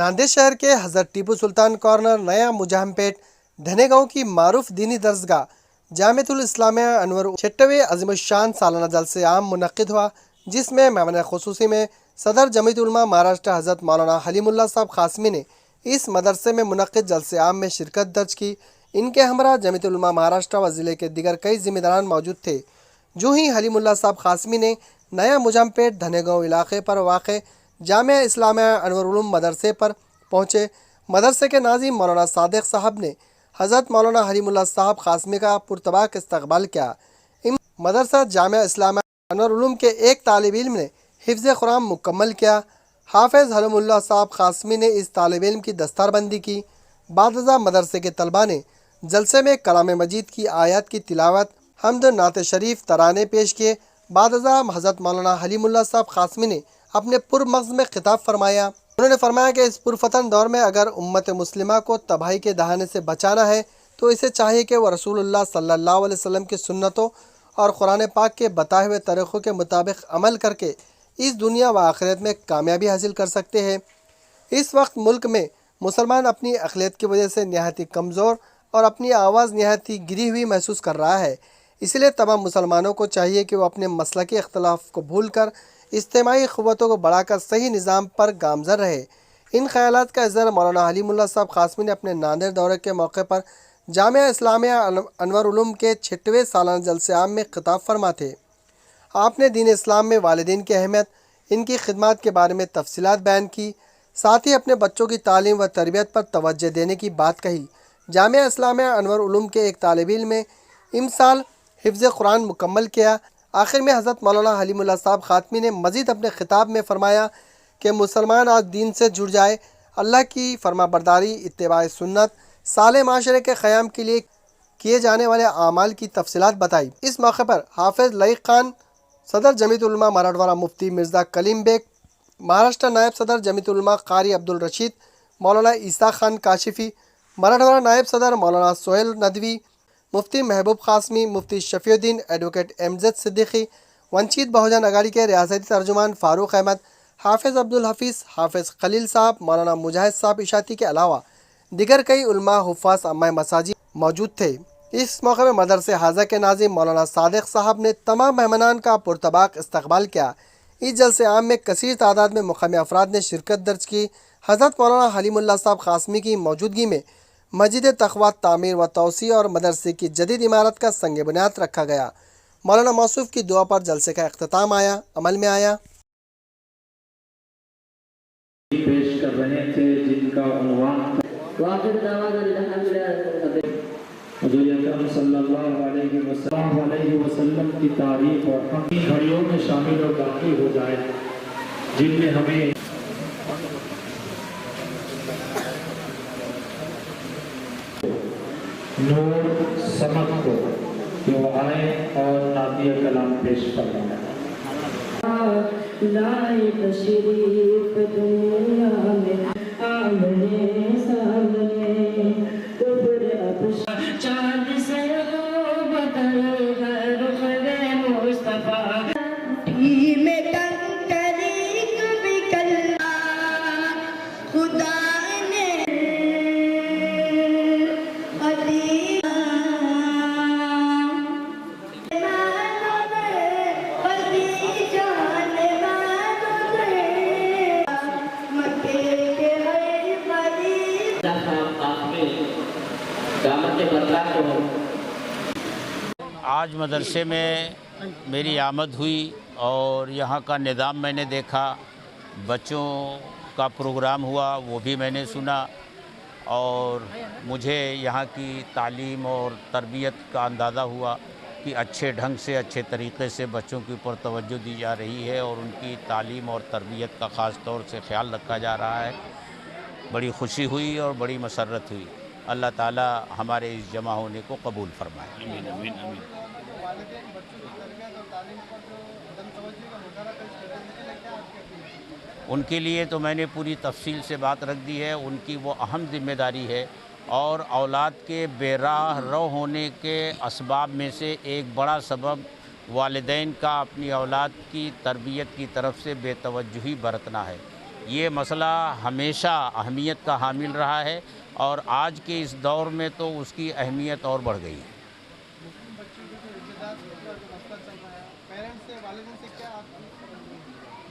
नांदेड़ शहर के हज़रत टीपू सुल्तान कॉर्नर नया मुजाहमपेट धनेगांव की मारूफ दीनी दरसगाह जामियतुल इस्लामिया अनवर 6वें अज़ीमुश्शान सालाना जलसे आम मुनक्किद हुआ, जिसमें मेहमान खुसूसी में सदर जमीयत उलमा महाराष्ट्र हज़रत मौलाना हलीमुल्लाह साहब क़ासमी ने इस मदरसे में मुनक्किद जलसे आम में शिरकत दर्ज की। इनके हमरा जमीयत उलमा महाराष्ट्र व ज़िले के दिगर कई जिम्मेदारान मौजूद थे। जो ही हलीमुल्लाह साहब क़ासमी ने नया मुजाहमपेट धनेगांव इलाके पर वाक़ जामिया इस्लामिया अनवर उलूम मदरसे पर पहुँचे। मदरसे के नाज़िम मौलाना सादिक साहब ने हज़रत मौलाना हलीमुल्लाह साहब क़ासमी का पुरतबाक इस्तकबाल किया। मदरसा जामिया इस्लामिया अनवर उलूम के एक तालिब इल्म ने हिफ्ज़ कुरान मुकम्मल किया। हाफ़िज़ हलीमुल्लाह साहब क़ासमी ने इस तालिब इल्म की दस्तारबंदी की। बाद मदरसे के तलबा ने जलसे में कलाम मजीद की आयत की तिलावत, हम्द, नात शरीफ, तराने पेश किए। बाद हज़रत मौलाना हलीमुल्लाह साहब क़ासमी ने अपने पुरमग़ज़ में खिताब फरमाया। उन्होंने फरमाया कि इस पुरफतन दौर में अगर उम्मत मुस्लिमा को तबाही के दहाने से बचाना है तो इसे चाहिए कि वह रसूलुल्लाह सल्लल्लाहु अलैहि वसल्लम की सुन्नतों और कुरान पाक के बताए हुए तरीक़ों के मुताबिक अमल करके इस दुनिया व आखिरत में कामयाबी हासिल कर सकते हैं। इस वक्त मुल्क में मुसलमान अपनी अक़लियत की वजह से नहायत ही कमज़ोर और अपनी आवाज़ नहायत ही गिरी हुई महसूस कर रहा है। इसलिए तमाम मुसलमानों को चाहिए कि वह अपने मसलकी इख्तलाफ को भूल कर इज्तिमाई क़ुव्वतों को बढ़ाकर सही निज़ाम पर गामज़न रहे। इन ख़यालात का इज़हार मौलाना हलीमुल्लाह साहब क़ासमी ने अपने नांदेड़ दौरे के मौके पर जामिया इस्लामिया अनवर उलूम के 6वें सालाना जलसे आम में खिताब फरमा थे। आपने दीन इस्लाम में वालिदैन की अहमियत, इनकी खिदमत के बारे में तफसीलात बयान की। साथ ही अपने बच्चों की तालीम व तरबियत पर तवज्जो देने की बात कही। जामिया इस्लामिया अनवर उलूम के एक तालिब इल्म ने इमसाल हिफ्ज़ कुरान मुकम्मल किया। आखिर में हज़रत मौलाना हलीमुल्लाह साहब ख़ातमी ने मज़ीद अपने ख़िताब में फ़रमाया कि मुसलमान आज दीन से जुड़ जाए, अल्लाह की फरमाबरदारी, इत्तिबा सुन्नत, साले माशरे के क़याम के लिए किए जाने वाले आमाल की तफसीलात बताई। इस मौके पर हाफ़िज़ लईक़ खान, सदर जमीयत उलमा मराठवाड़ा मुफ्ती मिर्ज़ा कलीम बेग, महाराष्ट्र नायब सदर जमीयत उलमा कारी अब्दुल रशीद, मौलाना ईसा खान काशिफ़ी, मराठवाड़ा नायब सदर मौलाना सोहेल नदवी, मुफ्ती महबूब क़ासमी, मुफ्ती शफ़ीउद्दीन, एडवोकेट एमज़द सिद्दीक़ी, वंचित बहुजन अगाड़ी के रियासती तर्जुमान फ़ारूक अहमद, हाफ़िज़ अब्दुल हफ़ीज़, हाफ़िज़ खलील साहब, मौलाना मुजाहिद साहब इशाती के अलावा दिगर कई उलमा, हुफ़्फ़ाज़, अम्माए मसाजिद मौजूद थे। इस मौके में मदरसे हाज़ा के नाज़िम मौलाना सादिक साहब ने तमाम मेहमानान का पुरतबाक इस्तकबाल किया। इस जलसे आम में कसीर तादाद में मुक़ामी अफराद ने शिरकत दर्ज की। हज़रत मौलाना हलीमुल्लाह साहब क़ासमी की मौजूदगी में मस्जिद तक़वा तामीर व तौसी और मदरसे की जदीद इमारत का संग बुनियाद रखा गया। मौलाना मौसूफ़ की दुआ पर जलसे का अख्तिताम अमल में आया। पेश कर रहे थे जिनका उन्वान हुज़ूर अकरम सल्लल्लाहु अलैहि वसल्लम की तारीफ और हम इन घड़ियों में शामिल और बाकी हो जाए जिनमें हमें नूर समझ को कि वो आए और नातिया कलाम पेश फरमाएं। लाए तशरीफ दुनिया में आमने सामने कुब्र अब चांद से बदल गए रुख़ मुस्तफ़ा में टंकरी कभी कल्ला खुदा ने अली आज मदरसे में मेरी आमद हुई और यहाँ का निज़ाम मैंने देखा, बच्चों का प्रोग्राम हुआ वो भी मैंने सुना और मुझे यहाँ की तालीम और तरबियत का अंदाज़ा हुआ कि अच्छे ढंग से, अच्छे तरीक़े से बच्चों के ऊपर तवज्जो दी जा रही है और उनकी तालीम और तरबियत का ख़ास तौर से ख्याल रखा जा रहा है। बड़ी खुशी हुई और बड़ी मसर्रत हुई। अल्लाह ताला हमारे इस जमा होने को कबूल फरमाए। आमीन आमीन आमीन। उनके लिए तो मैंने पूरी तफसील से बात रख दी है। उनकी वो अहम ज़िम्मेदारी है और औलाद के बेराह रो होने के असबाब में से एक बड़ा सबब वालिदैन का अपनी औलाद की तरबियत की तरफ से बेतवज्जुही बरतना है। ये मसला हमेशा अहमियत का हामिल रहा है और आज के इस दौर में तो उसकी अहमियत और बढ़ गई है।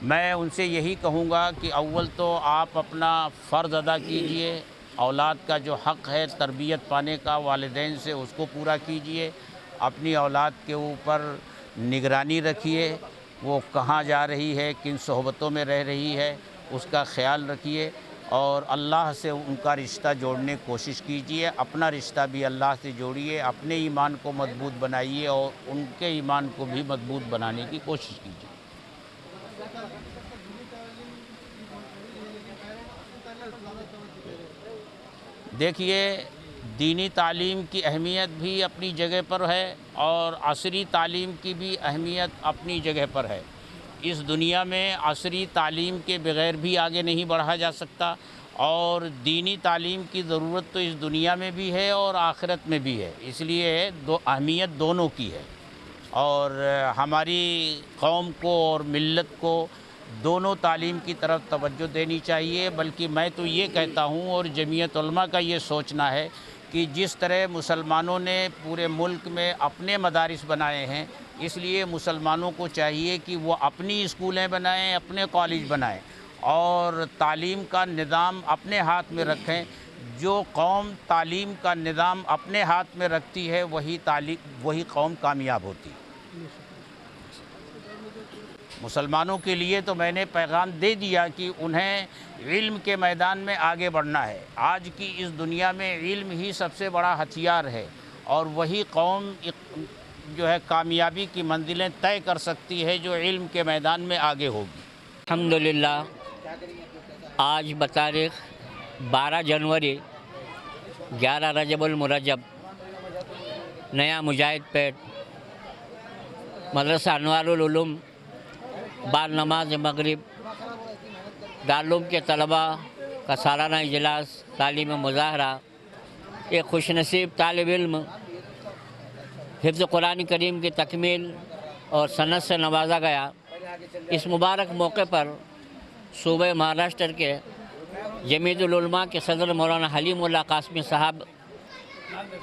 मैं उनसे यही कहूँगा कि अव्वल तो आप अपना फ़र्ज़ अदा कीजिए, औलाद का जो हक़ है तरबियत पाने का वालिदैन से उसको पूरा कीजिए, अपनी औलाद के ऊपर निगरानी रखिए, वो कहाँ जा रही है, किन सोहबतों में रह रही है, उसका ख्याल रखिए और अल्लाह से उनका रिश्ता जोड़ने की कोशिश कीजिए। अपना रिश्ता भी अल्लाह से जोड़िए, अपने ईमान को मजबूत बनाइए और उनके ईमान को भी मजबूत बनाने की कोशिश कीजिए। देखिए, दीनी तालीम की अहमियत भी अपनी जगह पर है और असरी तालीम की भी अहमियत अपनी जगह पर है। इस दुनिया में असरी तालीम के बग़ैर भी आगे नहीं बढ़ा जा सकता और दीनी तालीम की ज़रूरत तो इस दुनिया में भी है और आखिरत में भी है, इसलिए अहमियत दोनों की है और हमारी कौम को और मिल्लत को दोनों तालीम की तरफ तवज्जो देनी चाहिए। बल्कि मैं तो ये कहता हूँ और जमीयत उलमा का ये सोचना है कि जिस तरह मुसलमानों ने पूरे मुल्क में अपने मदारिस बनाए हैं, इसलिए मुसलमानों को चाहिए कि वो अपनी स्कूलें बनाएं, अपने कॉलेज बनाएं और तालीम का निज़ाम अपने हाथ में रखें। जो कौम तालीम का निज़ाम अपने हाथ में रखती है वही कौम कामयाब होती है। मुसलमानों के लिए तो मैंने पैगाम दे दिया कि उन्हें इल्म के मैदान में आगे बढ़ना है। आज की इस दुनिया में इल्म ही सबसे बड़ा हथियार है और वही कौम जो है कामयाबी की मंजिलें तय कर सकती है जो इल्म के मैदान में आगे होगी। अल्हम्दुलिल्लाह, आज बतारीख़ 12 जनवरी 11 रजबुल मुरज्जब नया मुजाहिदपेट मदरसा अनवारुल उलूम बाद नमाज मगरिब दारुल के तलबा का सालाना इजलास तालीम मुज़ाहरा एक खुशनसीब तालिब इल्म हिफ्ज़ कुरान करीम की तकमील और सनत से नवाजा गया। इस मुबारक मौके पर सूबे महाराष्ट्र के जमीयतुल उलमा के सदर मौलाना हलीमुल्लाह कासमी साहब,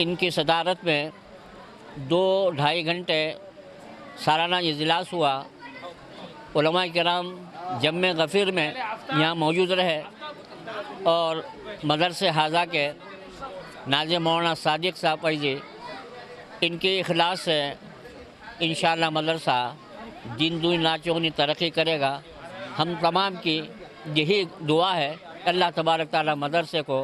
इनकी सदारत में 2-2.5 घंटे सालाना इजलास हुआ। उलमा किराम जम्मे गफ़ीर में यहाँ मौजूद रहे और मदरसे हाजा के नाज़िम मौलाना सादिक साहब फैज़ी, इनके इखलास से इंशाअल्लाह मदरसा दिन दुनी चौगुनी तरक्की करेगा। हम तमाम की यही दुआ है, अल्लाह तबारक ताला मदरसे को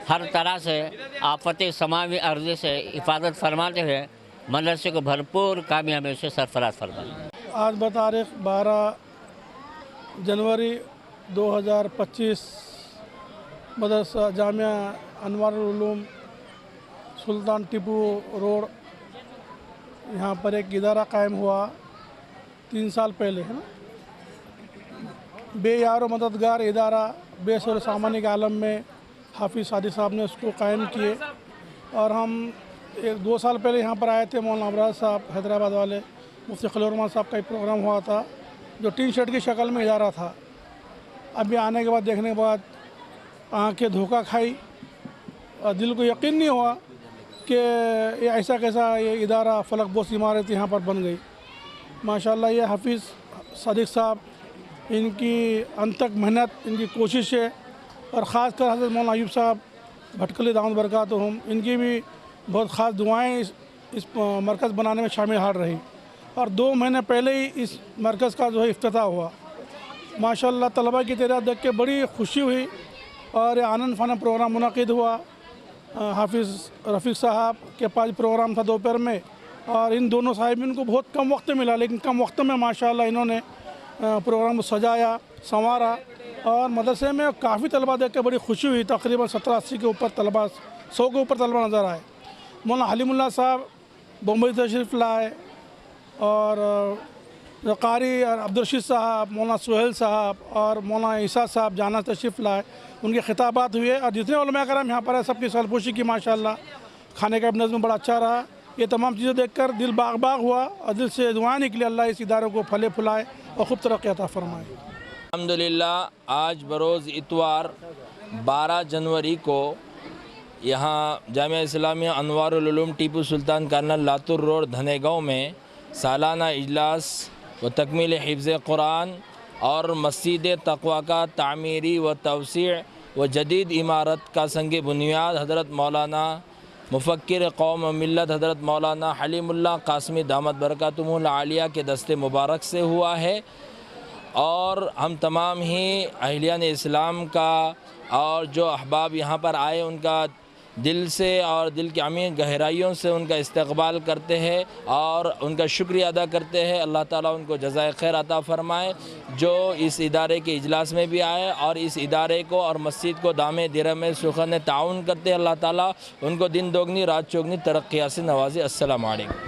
हर तरह से आफत समावी अर्ज़ी से हिफाजत फरमाते हुए मदरसे को भरपूर कामयाबी से सरफराज फरमाए। आज बतारीख़ 12 जनवरी 2025 मदरसा जामिया अनवारुल उलूम सुल्तान टीपू रोड यहाँ पर एक इदारा कायम हुआ 3 साल पहले, है ना। बेयार व मददगार इदारा बेसर सामानी के आलम में हाफिज़ सादिक साहब ने उसको कायम किए और हम 1-2 साल पहले यहाँ पर आए थे। मौलाना अबरार साहब हैदराबाद वाले, मुफ्ती खलील रहमान साहब का एक प्रोग्राम हुआ था जो टीन शेड की शक्ल में इदारा था। अभी आने के बाद देखने के बाद आँखें धोखा खाई और दिल को यकीन नहीं हुआ कि ये ऐसा कैसा ये इदारा फलक बोस इमारत यहाँ पर बन गई। माशाल्लाह ये हाफिज़ सादिक साहब, इनकी अनथक मेहनत, इनकी कोशिश है और ख़ास कर हज़रत मौलाना अयूब साहब भटकली दामद बरकातुहुम, इनकी भी बहुत ख़ास दुआएं इस मरकज़ बनाने में शामिल हाल रही और 2 महीने पहले ही इस मरकज़ का जो है इफ्तिताह हुआ। माशाल्लाह तलबा की तादाद देख के बड़ी खुशी हुई और आनंद फानंद प्रोग्राम मुनक़िद हुआ। हाफिज़ रफ़ीक साहब के पास प्रोग्राम था दोपहर में और इन दोनों साहिबीन को बहुत कम वक्त मिला, लेकिन कम वक्त में माशाल्लाह इन्होंने प्रोग्राम को सजाया संवारा और मदरसे में काफ़ी तलबा देख के बड़ी खुशी हुई। तकरीबन 70-80 के ऊपर तलबा, 100 के ऊपर तलबा नज़र आए। मौलाना हलीमुल्लाह साहब बम्बई तशरीफ़ लाए और कारी और अब्दुलरशीद साहब, मौलाना सुहेल साहब और मौलाना ईसा साहब जाना तशरीफ़ लाए। उनके खिताबात हुए और जितने उलमा कराम यहाँ पर है सबकी सलपोशी की माशाल्लाह। खाने का भी नज़्म बड़ा अच्छा रहा। ये तमाम चीज़ें देखकर दिल बाग बाग हुआ और दिल से दुआएं निकली, अल्लाह इस इदारे को फले फुलाए और खूब तरक्की अता फरमाए। अल्हम्दुलिल्लाह आज बरोज़ इतवार 12 जनवरी को यहाँ जामिया इस्लामिया अनवारुल उलूम टीपू सुल्तान कर्नल लातूर रोड धनेगांव में सालाना इजलास व तकमील हिफ्ज़ कुरान और मस्जिद तक़वा का तामीरी व तवसी व जदीद इमारत का संग बुनियाद हज़रत मौलाना मुफ़क्किर कौम व मिल्लत हज़रत मौलाना हलीमुल्लाह कासमी दामत बरकातुहुल आलिया के दस्ते मुबारक से हुआ है। और हम तमाम ही अहलियान इस्लाम का और जो अहबाब यहाँ पर आए उनका दिल से और दिल की अमीर गहराइयों से उनका इस्तक़बाल करते हैं और उनका शुक्रिया अदा करते हैं। अल्लाह ताला उनको जज़ाए खैर अता फ़रमाए जो इस इदारे के इजलास में भी आए और इस इदारे को और मस्जिद को दामे दिरमे सुखन ताउन करते हैं। अल्लाह ताला उनको दिन दोगनी रात चौगनी तरक्कियात से नवाज़े। अस्सलामु अलैकुम।